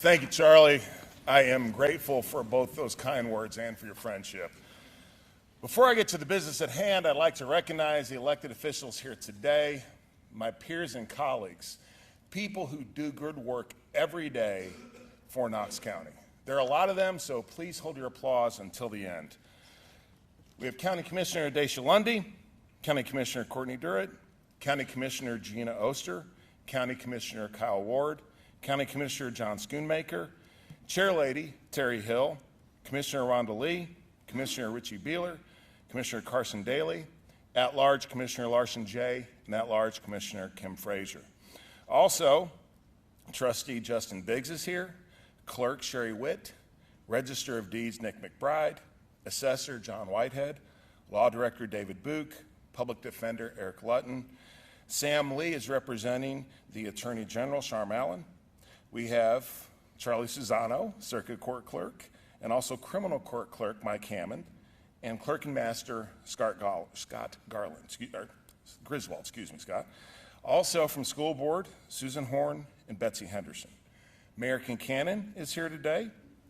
Thank you, Charlie. I am grateful for both those kind words and for your friendship. Before I get to the business at hand, I'd like to recognize the elected officials here today, my peers and colleagues, people who do good work every day for Knox County. There are a lot of them, so please hold your applause until the end. We have County Commissioner Dacia Lundy, County Commissioner Courtney Durrett, County Commissioner Gina Oster, County Commissioner Kyle Ward, County Commissioner John Schoonmaker, Chair Lady Terry Hill, Commissioner Rhonda Lee, Commissioner Richie Beeler, Commissioner Carson Daly, At-Large Commissioner Larson Jay, and At-Large Commissioner Kim Frazier. Also, Trustee Justin Biggs is here, Clerk Sherry Witt, Register of Deeds Nick McBride, Assessor John Whitehead, Law Director David Book, Public Defender Eric Lutton. Sam Lee is representing the Attorney General Sharm Allen. We have Charlie Susano, Circuit Court Clerk, and also Criminal Court Clerk Mike Hammond, and Clerk and Master Scott Griswold. Scott. Also from School Board, Susan Horn and Betsy Henderson. Mayor Kincannon is here today,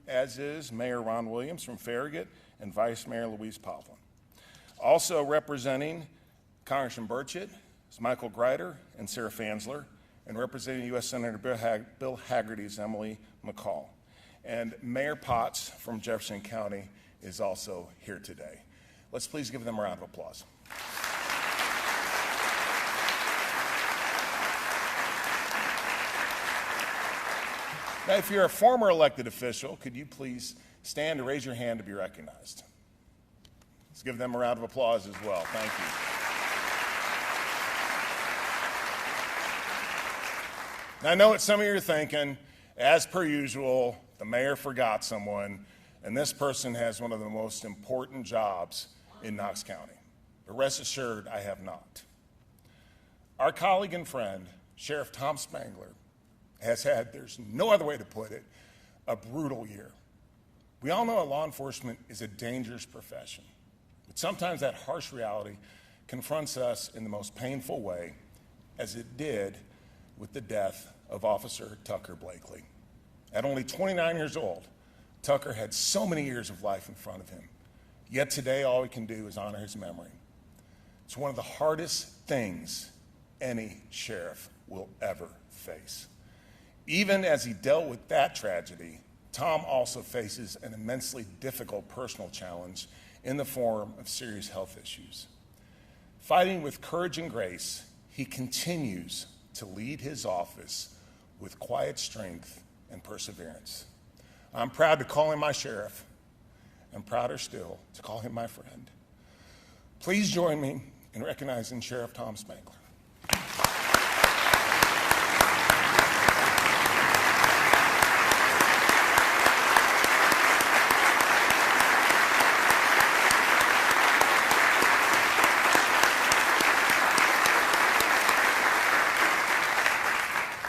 as is Mayor Ron Williams from Farragut and Vice Mayor Louise Povlin. Also representing Congressman Burchett is Michael Greider and Sarah Fansler, and representing U.S. Senator Bill Hagerty is Emily McCall. And Mayor Potts from Jefferson County is also here today. Let's please give them a round of applause. Now, if you're a former elected official, could you please stand and raise your hand to be recognized? Let's give them a round of applause as well. Thank you. Now, I know what some of you are thinking. As per usual, the mayor forgot someone, and this person has one of the most important jobs in Knox County. But rest assured, I have not. Our colleague and friend, Sheriff Tom Spangler, has had, there's no other way to put it, a brutal year. We all know that law enforcement is a dangerous profession, but sometimes that harsh reality confronts us in the most painful way, as it did with the death of Officer Tucker Blakely. At only 29 years old, Tucker had so many years of life in front of him. Yet today, all we can do is honor his memory. It's one of the hardest things any sheriff will ever face. Even as he dealt with that tragedy, Tom also faces an immensely difficult personal challenge in the form of serious health issues. Fighting with courage and grace, he continues to lead his office with quiet strength and perseverance. I'm proud to call him my sheriff, and prouder still to call him my friend. Please join me in recognizing Sheriff Tom Spangler.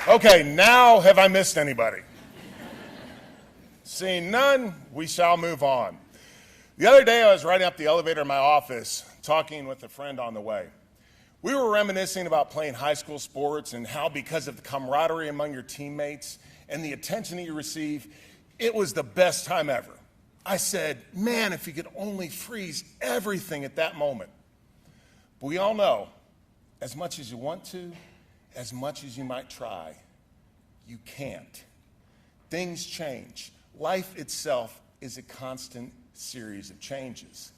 Okay, now have I missed anybody? Seeing none, we shall move on. The other day I was riding up the elevator in my office talking with a friend on the way. We were reminiscing about playing high school sports and how because of the camaraderie among your teammates and the attention that you receive, it was the best time ever. I said, man, if you could only freeze everything at that moment. But we all know, as much as you want to, as much as you might try, you can't. Things change. Life itself is a constant series of changes.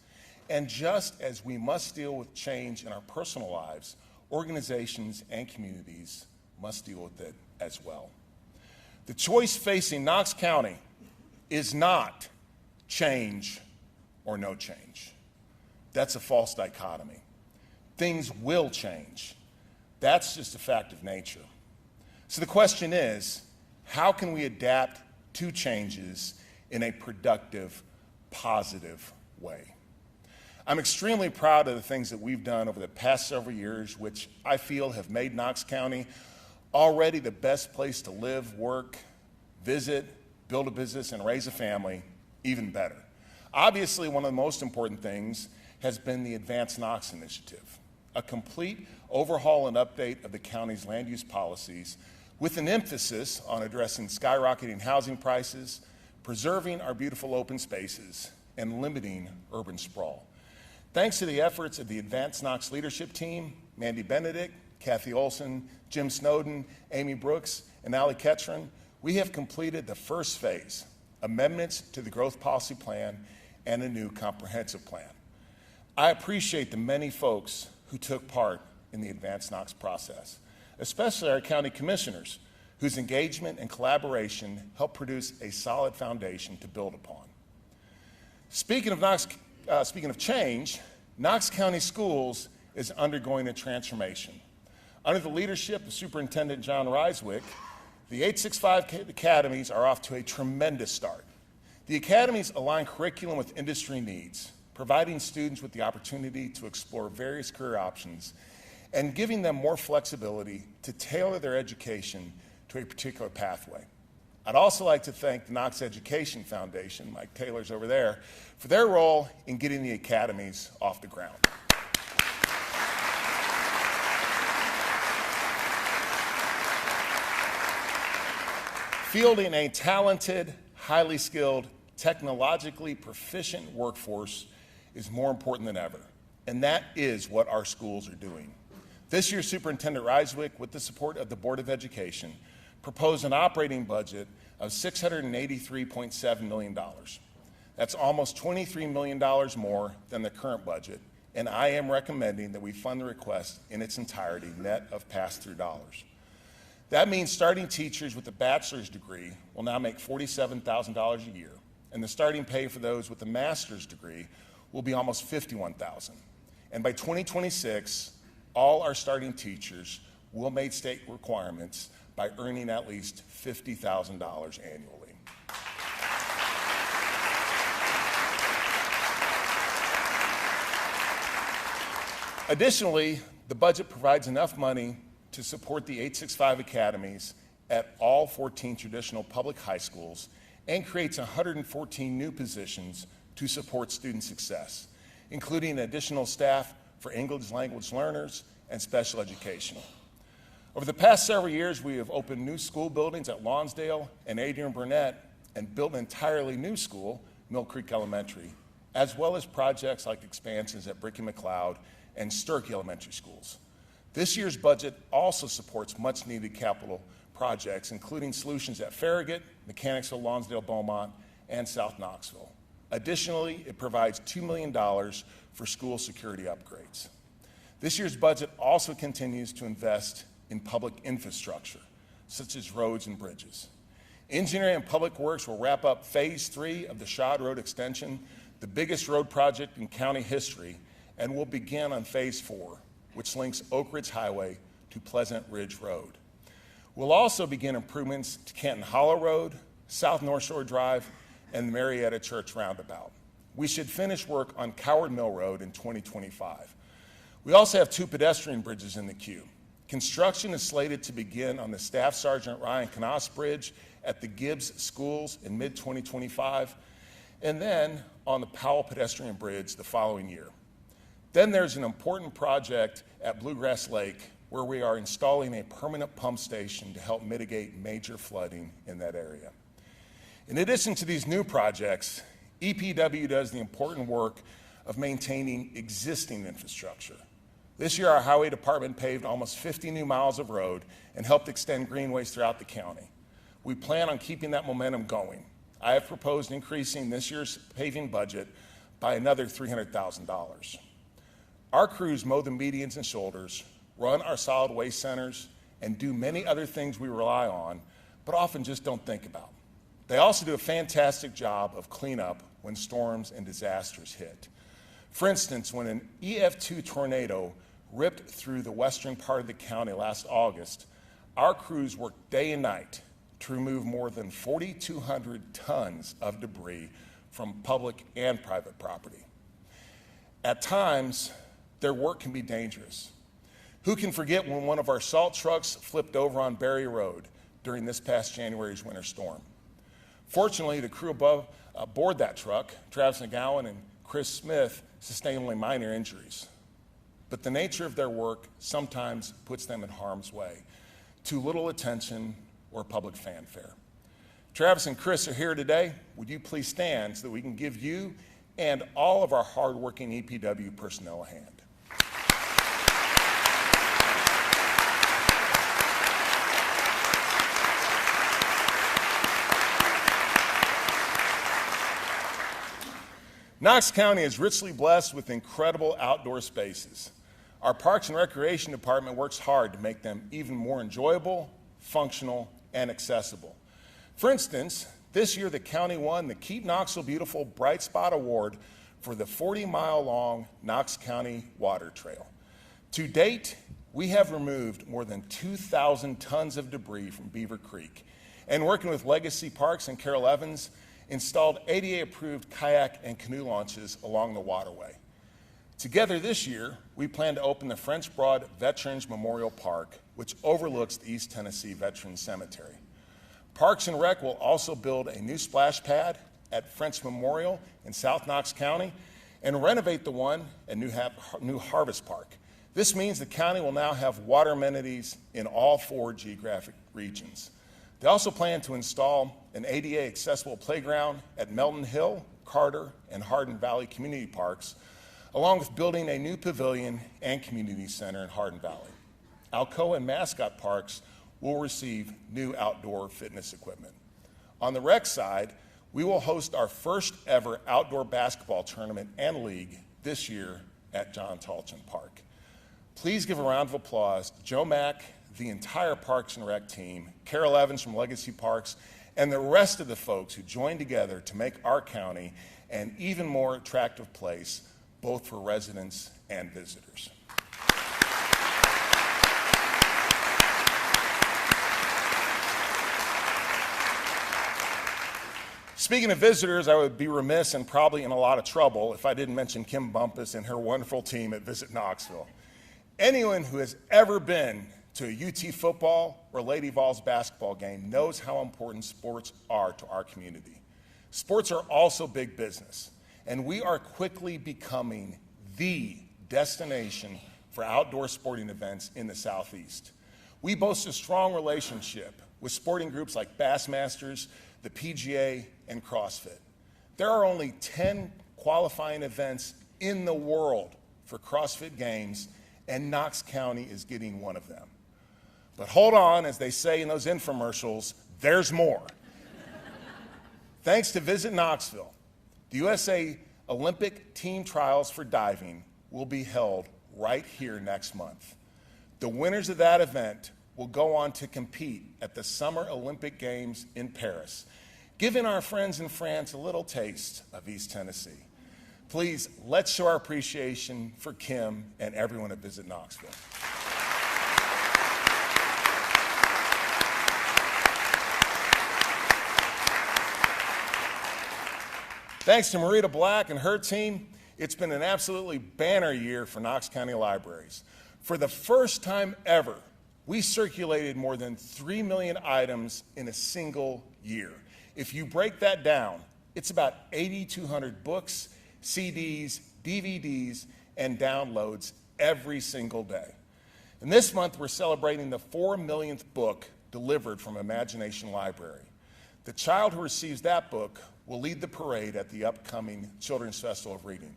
And just as we must deal with change in our personal lives, organizations and communities must deal with it as well. The choice facing Knox County is not change or no change. That's a false dichotomy. Things will change. That's just a fact of nature. So the question is, how can we adapt to changes in a productive, positive way? I'm extremely proud of the things that we've done over the past several years, which I feel have made Knox County already the best place to live, work, visit, build a business, and raise a family even better. Obviously, one of the most important things has been the Advance Knox initiative, a complete overhaul and update of the county's land use policies, with an emphasis on addressing skyrocketing housing prices, preserving our beautiful open spaces, and limiting urban sprawl. Thanks to the efforts of the Advanced Knox leadership team, Mandy Benedict, Kathy Olson, Jim Snowden, Amy Brooks, and Ali Ketron, we have completed the first phase, amendments to the growth policy plan and a new comprehensive plan. I appreciate the many folks who took part in the Advanced Knox process, especially our county commissioners, whose engagement and collaboration helped produce a solid foundation to build upon. Speaking of change, Knox County Schools is undergoing a transformation. Under the leadership of Superintendent John Ryswick, the 865 academies are off to a tremendous start. The academies align curriculum with industry needs, providing students with the opportunity to explore various career options and giving them more flexibility to tailor their education to a particular pathway. I'd also like to thank the Knox Education Foundation, Mike Taylor's over there, for their role in getting the academies off the ground. Fielding a talented, highly skilled, technologically proficient workforce is more important than ever, and that is what our schools are doing. This year, Superintendent Ryswick, with the support of the Board of Education, proposed an operating budget of $683.7 million. That's almost $23 million more than the current budget, and I am recommending that we fund the request in its entirety, net of pass-through dollars. That means starting teachers with a bachelor's degree will now make $47,000 a year, and the starting pay for those with a master's degree will be almost $51,000. And by 2026, all our starting teachers will meet state requirements by earning at least $50,000 annually. Additionally, the budget provides enough money to support the 865 academies at all 14 traditional public high schools and creates 114 new positions to support student success, including additional staff for English language learners and special education. Over the past several years, we have opened new school buildings at Lonsdale and Adrian Burnett and built an entirely new school, Mill Creek Elementary, as well as projects like expansions at Bricky McLeod and Sturkey Elementary Schools. This year's budget also supports much-needed capital projects, including solutions at Farragut, Mechanicsville, Lonsdale, Beaumont, and South Knoxville. Additionally, it provides $2 million for school security upgrades. This year's budget also continues to invest in public infrastructure, such as roads and bridges. Engineering and Public Works will wrap up Phase 3 of the Shad Road Extension, the biggest road project in county history, and will begin on Phase 4, which links Oak Ridge Highway to Pleasant Ridge Road. We'll also begin improvements to Canton Hollow Road, South North Shore Drive, and the Marietta Church Roundabout. We should finish work on Coward Mill Road in 2025. We also have 2 pedestrian bridges in the queue. Construction is slated to begin on the Staff Sergeant Ryan Knaus Bridge at the Gibbs Schools in mid-2025, and then on the Powell Pedestrian Bridge the following year. Then there's an important project at Bluegrass Lake where we are installing a permanent pump station to help mitigate major flooding in that area. In addition to these new projects, EPW does the important work of maintaining existing infrastructure. This year, our highway department paved almost 50 new miles of road and helped extend greenways throughout the county. We plan on keeping that momentum going. I have proposed increasing this year's paving budget by another $300,000. Our crews mow the medians and shoulders, run our solid waste centers, and do many other things we rely on, but often just don't think about. They also do a fantastic job of cleanup when storms and disasters hit. For instance, when an EF2 tornado ripped through the western part of the county last August, our crews worked day and night to remove more than 4,200 tons of debris from public and private property. At times, their work can be dangerous. Who can forget when one of our salt trucks flipped over on Berry Road during this past January's winter storm? Fortunately, the crew aboard that truck, Travis McGowan and Chris Smith, sustained only minor injuries. But the nature of their work sometimes puts them in harm's way. too little attention, or public fanfare. Travis and Chris are here today. Would you please stand so that we can give you and all of our hardworking EPW personnel a hand? Knox County is richly blessed with incredible outdoor spaces. Our Parks and Recreation Department works hard to make them even more enjoyable, functional, and accessible. For instance, this year the county won the Keep Knoxville Beautiful Bright Spot Award for the 40-mile-long Knox County Water Trail. To date, we have removed more than 2,000 tons of debris from Beaver Creek, and working with Legacy Parks and Carol Evans, installed ADA-approved kayak and canoe launches along the waterway. Together this year, we plan to open the French Broad Veterans Memorial Park, which overlooks the East Tennessee Veterans Cemetery. Parks and Rec will also build a new splash pad at French Memorial in South Knox County and renovate the one at New Harvest Park. This means the county will now have water amenities in all 4 geographic regions. They also plan to install an ADA accessible playground at Melton Hill, Carter, and Hardin Valley Community Parks, along with building a new pavilion and community center in Hardin Valley. Alcoa and Mascot Parks will receive new outdoor fitness equipment. On the rec side, we will host our first ever outdoor basketball tournament and league this year at John Talchin Park. Please give a round of applause to Joe Mack, the entire Parks and Rec team, Carol Evans from Legacy Parks, and the rest of the folks who joined together to make our county an even more attractive place, both for residents and visitors. Speaking of visitors, I would be remiss and probably in a lot of trouble if I didn't mention Kim Bumpus and her wonderful team at Visit Knoxville. Anyone who has ever been to a UT football or Lady Vols basketball game knows how important sports are to our community. Sports are also big business, and we are quickly becoming the destination for outdoor sporting events in the Southeast. We boast a strong relationship with sporting groups like Bassmasters, the PGA, and CrossFit. There are only 10 qualifying events in the world for CrossFit Games, and Knox County is getting one of them. But hold on, as they say in those infomercials, there's more. Thanks to Visit Knoxville, the USA Olympic team trials for diving will be held right here next month. The winners of that event will go on to compete at the Summer Olympic Games in Paris, giving our friends in France a little taste of East Tennessee. Please, let's show our appreciation for Kim and everyone at Visit Knoxville. Thanks to Marita Black and her team, it's been an absolutely banner year for Knox County Libraries. For the first time ever, we circulated more than 3 million items in a single year. If you break that down, it's about 8,200 books, CDs, DVDs, and downloads every single day. And this month, we're celebrating the 4 millionth book delivered from Imagination Library. The child who receives that book will lead the parade at the upcoming Children's Festival of Reading.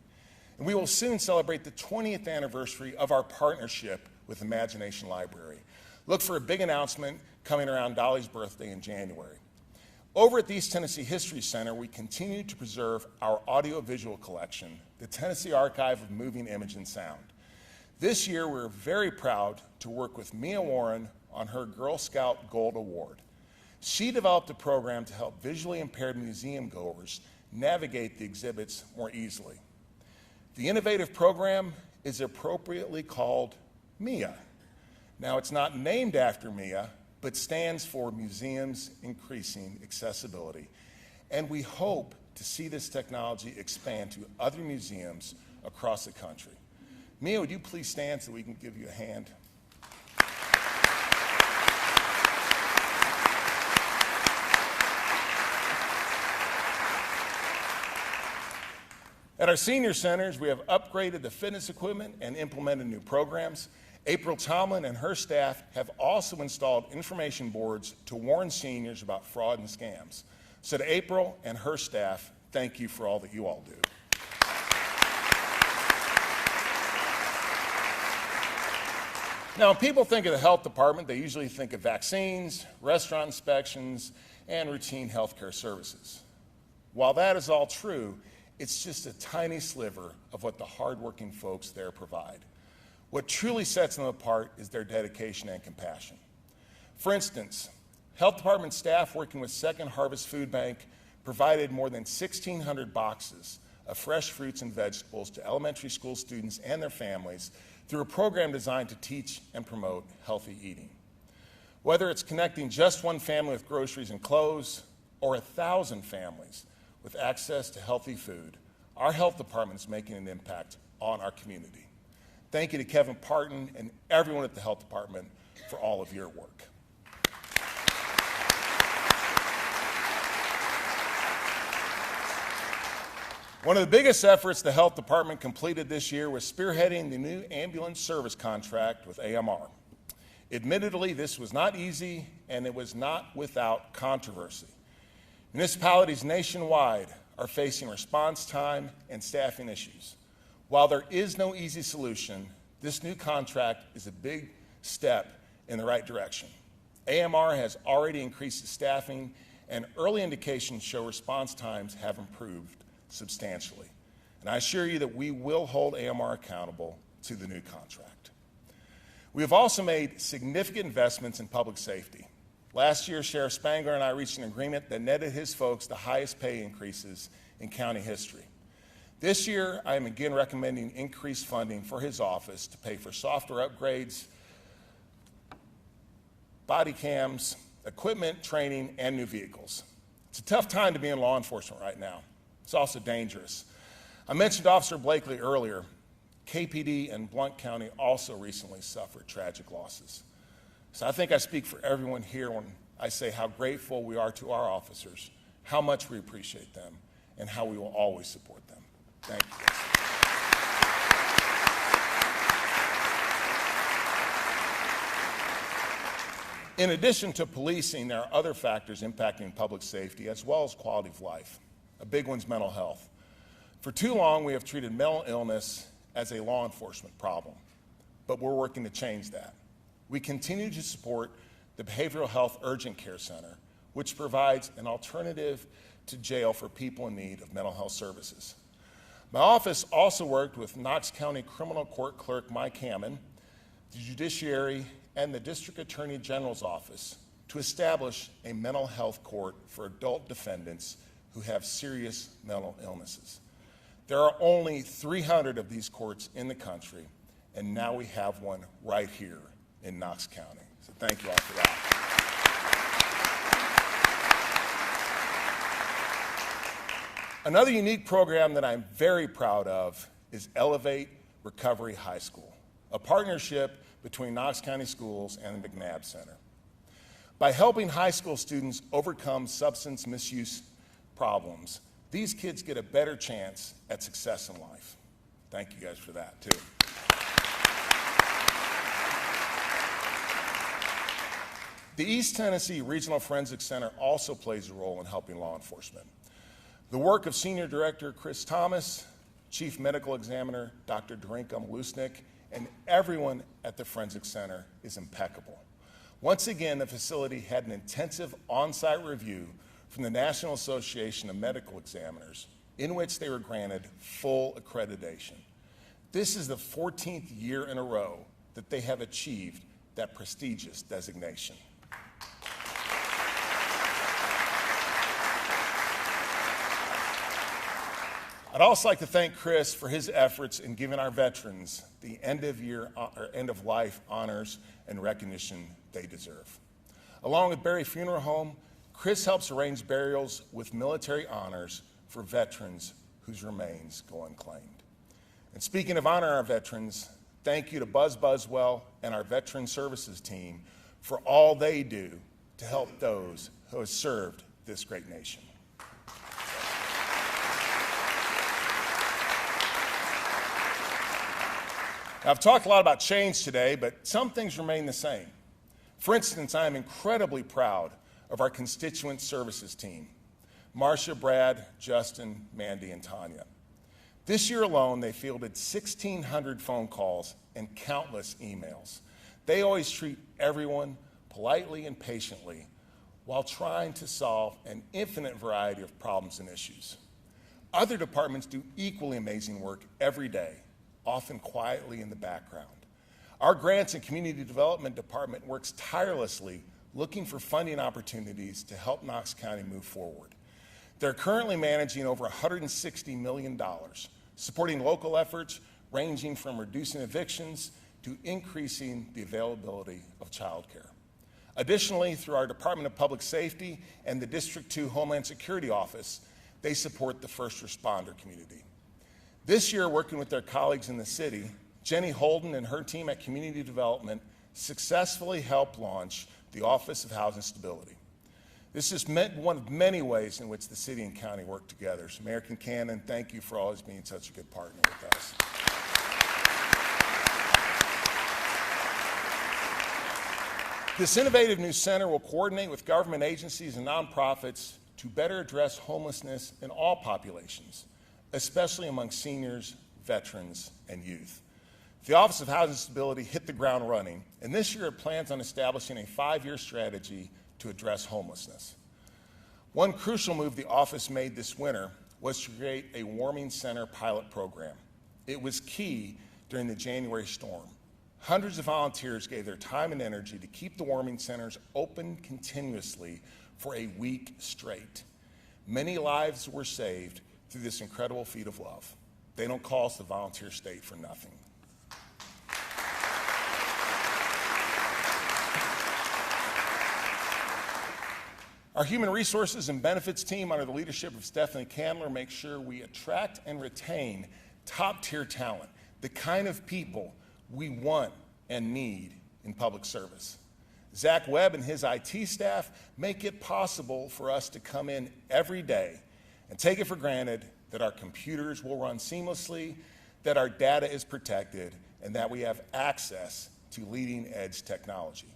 And we will soon celebrate the 20th anniversary of our partnership with Imagination Library. Look for a big announcement coming around Dolly's birthday in January. Over at the East Tennessee History Center, we continue to preserve our audiovisual collection, the Tennessee Archive of Moving Image and Sound. This year, we're very proud to work with Mia Warren on her Girl Scout Gold Award. She developed a program to help visually impaired museum goers navigate the exhibits more easily. The innovative program is appropriately called MIA. Now, it's not named after Mia, but stands for Museums Increasing Accessibility. And we hope to see this technology expand to other museums across the country. Mia, would you please stand so we can give you a hand? At our senior centers, we have upgraded the fitness equipment and implemented new programs. April Tomlin and her staff have also installed information boards to warn seniors about fraud and scams. So to April and her staff, thank you for all that you all do. Now, when people think of the health department, they usually think of vaccines, restaurant inspections, and routine healthcare services. While that is all true, it's just a tiny sliver of what the hardworking folks there provide. What truly sets them apart is their dedication and compassion. For instance, health department staff working with Second Harvest Food Bank provided more than 1,600 boxes of fresh fruits and vegetables to elementary school students and their families through a program designed to teach and promote healthy eating. Whether it's connecting just one family with groceries and clothes, or 1,000 families with access to healthy food, our health department is making an impact on our community. Thank you to Kevin Parton and everyone at the health department for all of your work. One of the biggest efforts the health department completed this year was spearheading the new ambulance service contract with AMR. Admittedly, this was not easy, and it was not without controversy. Municipalities nationwide are facing response time and staffing issues. While there is no easy solution, this new contract is a big step in the right direction. AMR has already increased its staffing, and early indications show response times have improved substantially. And I assure you that we will hold AMR accountable to the new contract. We have also made significant investments in public safety. Last year, Sheriff Spangler and I reached an agreement that netted his folks the highest pay increases in county history. This year, I am again recommending increased funding for his office to pay for software upgrades, body cams, equipment, training, and new vehicles. It's a tough time to be in law enforcement right now. It's also dangerous. I mentioned Officer Blakely earlier. KPD and Blount County also recently suffered tragic losses. So I think I speak for everyone here when I say how grateful we are to our officers, how much we appreciate them, and how we will always support them. Thank you. In addition to policing, there are other factors impacting public safety as well as quality of life. A big one's mental health. For too long, we have treated mental illness as a law enforcement problem, but we're working to change that. We continue to support the Behavioral Health Urgent Care Center, which provides an alternative to jail for people in need of mental health services. My office also worked with Knox County Criminal Court Clerk Mike Hammond, the Judiciary, and the District Attorney General's Office to establish a mental health court for adult defendants who have serious mental illnesses. There are only 300 of these courts in the country, and now we have one right here in Knox County. So thank you all for that. Another unique program that I'm very proud of is Elevate Recovery High School, a partnership between Knox County Schools and the McNabb Center. By helping high school students overcome substance misuse problems, these kids get a better chance at success in life. Thank you guys for that, too. The East Tennessee Regional Forensic Center also plays a role in helping law enforcement. The work of Senior Director Chris Thomas, Chief Medical Examiner Dr. Darinka Malusnik, and everyone at the Forensic Center is impeccable. Once again, the facility had an intensive on-site review from the National Association of Medical Examiners, in which they were granted full accreditation. This is the 14th year in a row that they have achieved that prestigious designation. I'd also like to thank Chris for his efforts in giving our veterans the end-of-life honors and recognition they deserve. Along with Berry Funeral Home, Chris helps arrange burials with military honors for veterans whose remains go unclaimed. And speaking of honoring our veterans, thank you to Buzz Buswell and our Veteran Services team for all they do to help those who have served this great nation. Now, I've talked a lot about change today, but some things remain the same. For instance, I am incredibly proud of our constituent services team, Marcia, Brad, Justin, Mandy, and Tanya. This year alone, they fielded 1,600 phone calls and countless emails. They always treat everyone politely and patiently while trying to solve an infinite variety of problems and issues. Other departments do equally amazing work every day, often quietly in the background. Our Grants and Community Development Department works tirelessly looking for funding opportunities to help Knox County move forward. They're currently managing over $160 million, supporting local efforts ranging from reducing evictions to increasing the availability of childcare. Additionally, through our Department of Public Safety and the District 2 Homeland Security Office, they support the first responder community. This year, working with their colleagues in the city, Jenny Holden and her team at Community Development successfully helped launch the Office of Housing Stability. This is one of many ways in which the city and county work together. So Mayor Kincannon, thank you for always being such a good partner with us. This innovative new center will coordinate with government agencies and nonprofits to better address homelessness in all populations, especially among seniors, veterans, and youth. The Office of Housing Stability hit the ground running, and this year it plans on establishing a 5-year strategy to address homelessness. One crucial move the office made this winter was to create a warming center pilot program. It was key during the January storm. Hundreds of volunteers gave their time and energy to keep the warming centers open continuously for a week straight. Many lives were saved through this incredible feat of love. They don't call us the volunteer state for nothing. Our Human Resources and Benefits team, under the leadership of Stephanie Candler, makes sure we attract and retain top-tier talent, the kind of people we want and need in public service. Zach Webb and his IT staff make it possible for us to come in every day and take it for granted that our computers will run seamlessly, that our data is protected, and that we have access to leading-edge technology.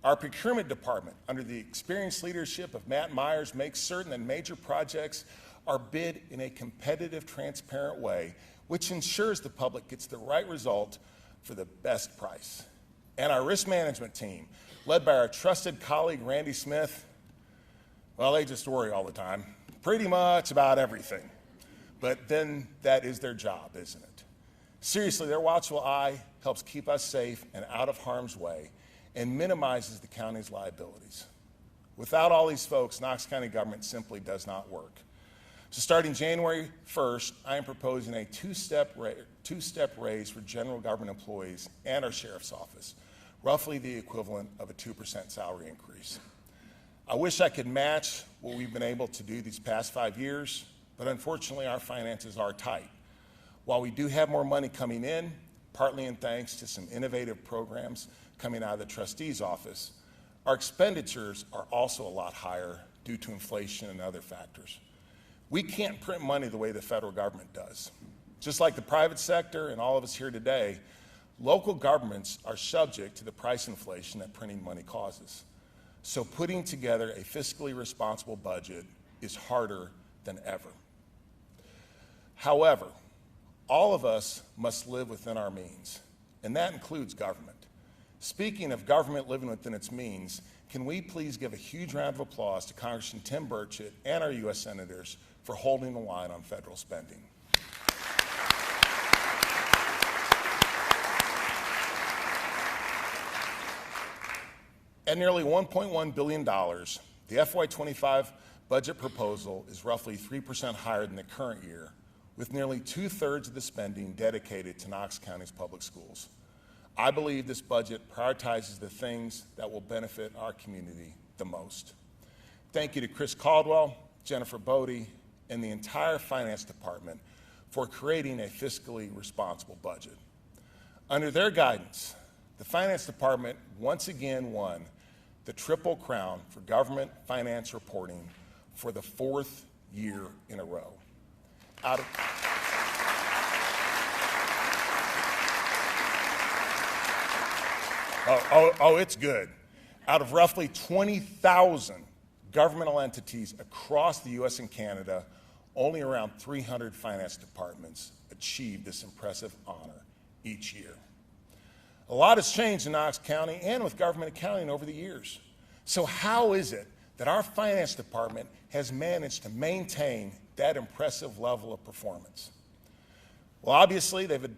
Our procurement department, under the experienced leadership of Matt Myers, makes certain that major projects are bid in a competitive, transparent way, which ensures the public gets the right result for the best price. And our risk management team, led by our trusted colleague, Randy Smith, well, they just worry all the time, pretty much about everything. But then that is their job, isn't it? Seriously, their watchful eye helps keep us safe and out of harm's way and minimizes the county's liabilities. Without all these folks, Knox County government simply does not work. So starting January 1st, I am proposing a two-step raise for general government employees and our sheriff's office, roughly the equivalent of a 2% salary increase. I wish I could match what we've been able to do these past 5 years, but unfortunately our finances are tight. While we do have more money coming in, partly in thanks to some innovative programs coming out of the trustee's office, our expenditures are also a lot higher due to inflation and other factors. We can't print money the way the federal government does. Just like the private sector and all of us here today, local governments are subject to the price inflation that printing money causes. So putting together a fiscally responsible budget is harder than ever. However, all of us must live within our means, and that includes government. Speaking of government living within its means, can we please give a huge round of applause to Congressman Tim Burchett and our U.S. Senators for holding the line on federal spending. At nearly $1.1 billion, the FY25 budget proposal is roughly 3% higher than the current year, with nearly 2/3 of the spending dedicated to Knox County's public schools. I believe this budget prioritizes the things that will benefit our community the most. Thank you to Chris Caldwell, Jennifer Bodie, and the entire finance department for creating a fiscally responsible budget. Under their guidance, the finance department once again won the Triple Crown for government finance reporting for the 4th year in a row. It's good. Out of roughly 20,000 governmental entities across the U.S. and Canada, only around 300 finance departments achieve this impressive honor each year. A lot has changed in Knox County and with government accounting over the years. So how is it that our finance department has managed to maintain that impressive level of performance? Well, obviously, they've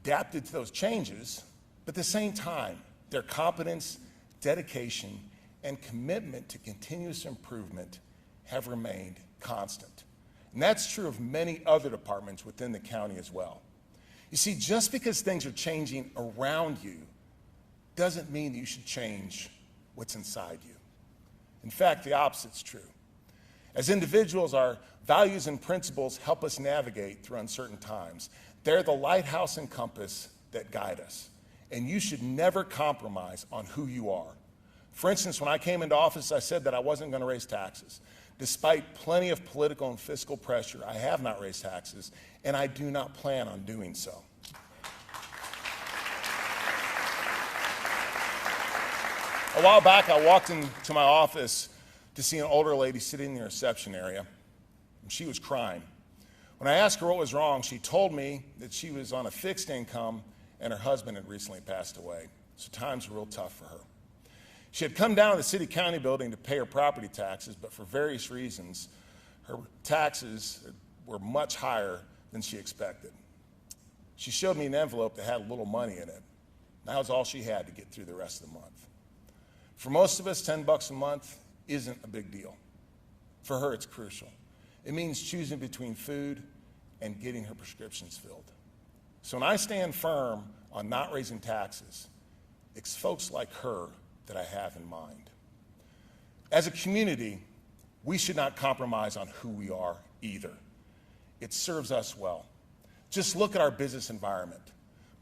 adapted to those changes, but at the same time, their competence, dedication, and commitment to continuous improvement have remained constant. And that's true of many other departments within the county as well. You see, just because things are changing around you doesn't mean that you should change what's inside you. In fact, the opposite's true. As individuals, our values and principles help us navigate through uncertain times. They're the lighthouse and compass that guide us. And you should never compromise on who you are. For instance, when I came into office, I said that I wasn't going to raise taxes. Despite plenty of political and fiscal pressure, I have not raised taxes, and I do not plan on doing so. A while back, I walked into my office to see an older lady sitting in the reception area, and she was crying. When I asked her what was wrong, she told me that she was on a fixed income and her husband had recently passed away, so times were real tough for her. She had come down to the city-county building to pay her property taxes, but for various reasons, her taxes were much higher than she expected. She showed me an envelope that had a little money in it. That was all she had to get through the rest of the month. For most of us, $10 a month isn't a big deal. For her, it's crucial. It means choosing between food and getting her prescriptions filled. So when I stand firm on not raising taxes, it's folks like her that I have in mind. As a community, we should not compromise on who we are either. It serves us well. Just look at our business environment.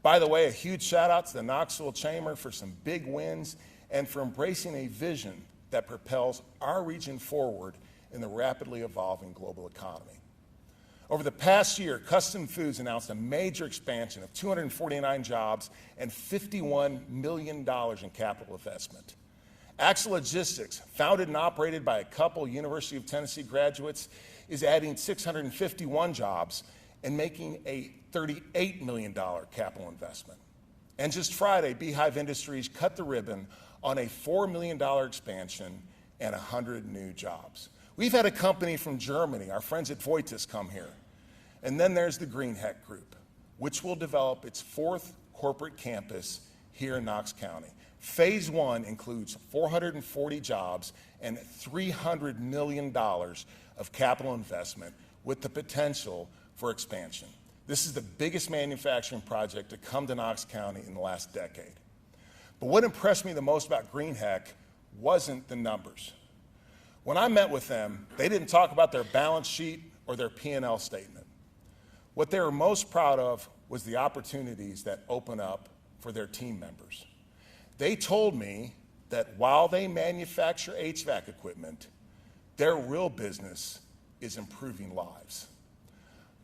By the way, a huge shout out to the Knoxville Chamber for some big wins and for embracing a vision that propels our region forward in the rapidly evolving global economy. Over the past year, Custom Foods announced a major expansion of 249 jobs and $51 million in capital investment. Axle Logistics, founded and operated by a couple University of Tennessee graduates, is adding 651 jobs and making a $38 million capital investment. And just Friday, Beehive Industries cut the ribbon on a $4 million expansion and 100 new jobs. We've had a company from Germany, our friends at Voitis, come here. And then there's the Greenheck Group, which will develop its fourth corporate campus here in Knox County. Phase one includes 440 jobs and $300 million of capital investment with the potential for expansion. This is the biggest manufacturing project to come to Knox County in the last decade. But what impressed me the most about Greenheck wasn't the numbers. When I met with them, they didn't talk about their balance sheet or their P&L statement. What they were most proud of was the opportunities that open up for their team members. They told me that while they manufacture HVAC equipment, their real business is improving lives.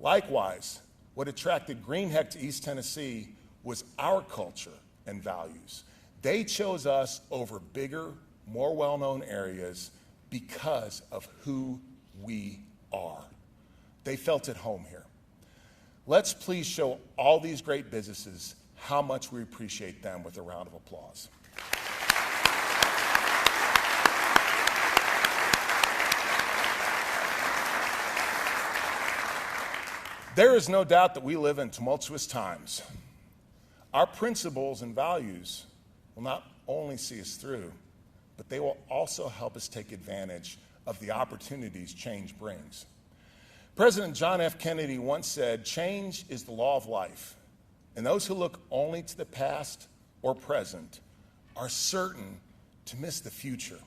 Likewise, what attracted Greenheck to East Tennessee was our culture and values. They chose us over bigger, more well-known areas because of who we are. They felt at home here. Let's please show all these great businesses how much we appreciate them with a round of applause. There is no doubt that we live in tumultuous times. Our principles and values will not only see us through, but they will also help us take advantage of the opportunities change brings. President John F. Kennedy once said, "Change is the law of life, and those who look only to the past or present are certain to miss the future."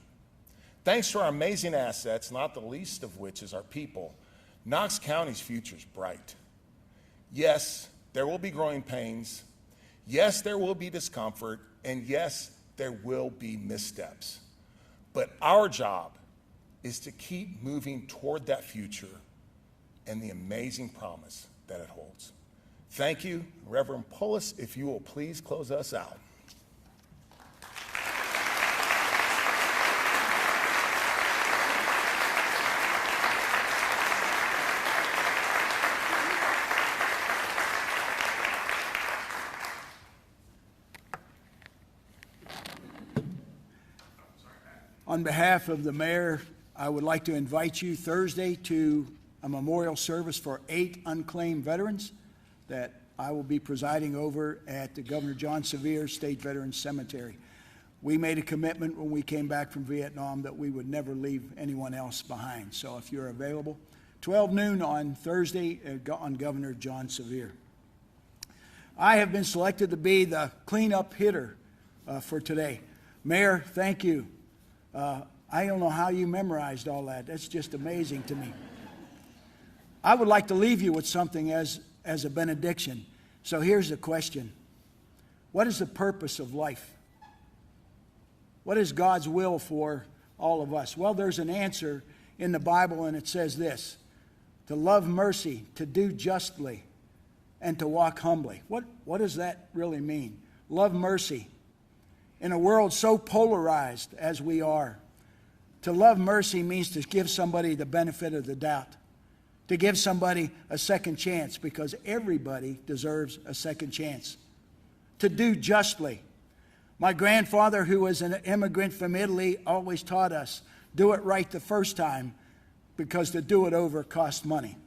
Thanks to our amazing assets, not the least of which is our people, Knox County's future is bright. Yes, there will be growing pains. Yes, there will be discomfort. And yes, there will be missteps. But our job is to keep moving toward that future and the amazing promise that it holds. Thank you. Reverend Pullis, if you will please close us out. On behalf of the mayor, I would like to invite you Thursday to a memorial service for 8 unclaimed veterans that I will be presiding over at the Governor John Sevier State Veterans Cemetery. We made a commitment when we came back from Vietnam that we would never leave anyone else behind. So if you're available, 12 noon on Thursday on Governor John Sevier. I have been selected to be the cleanup hitter for today. Mayor, thank you. I don't know how you memorized all that. That's just amazing to me. I would like to leave you with something as a benediction. So here's the question. What is the purpose of life? What is God's will for all of us? Well, there's an answer in the Bible, and it says this: to love mercy, to do justly, and to walk humbly. What does that really mean? Love mercy. In a world so polarized as we are, to love mercy means to give somebody the benefit of the doubt, to give somebody a second chance, because everybody deserves a second chance. To do justly. My grandfather, who was an immigrant from Italy, always taught us, do it right the first time, because to do it over costs money.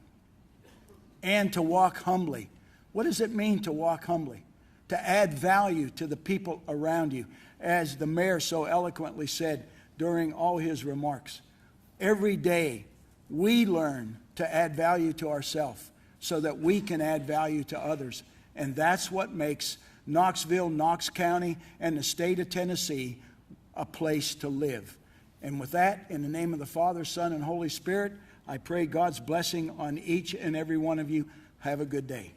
And to walk humbly. What does it mean to walk humbly? To add value to the people around you. As the mayor so eloquently said during all his remarks, every day we learn to add value to ourselves so that we can add value to others. And that's what makes Knoxville, Knox County, and the state of Tennessee a place to live. And with that, in the name of the Father, Son, and Holy Spirit, I pray God's blessing on each and every one of you. Have a good day.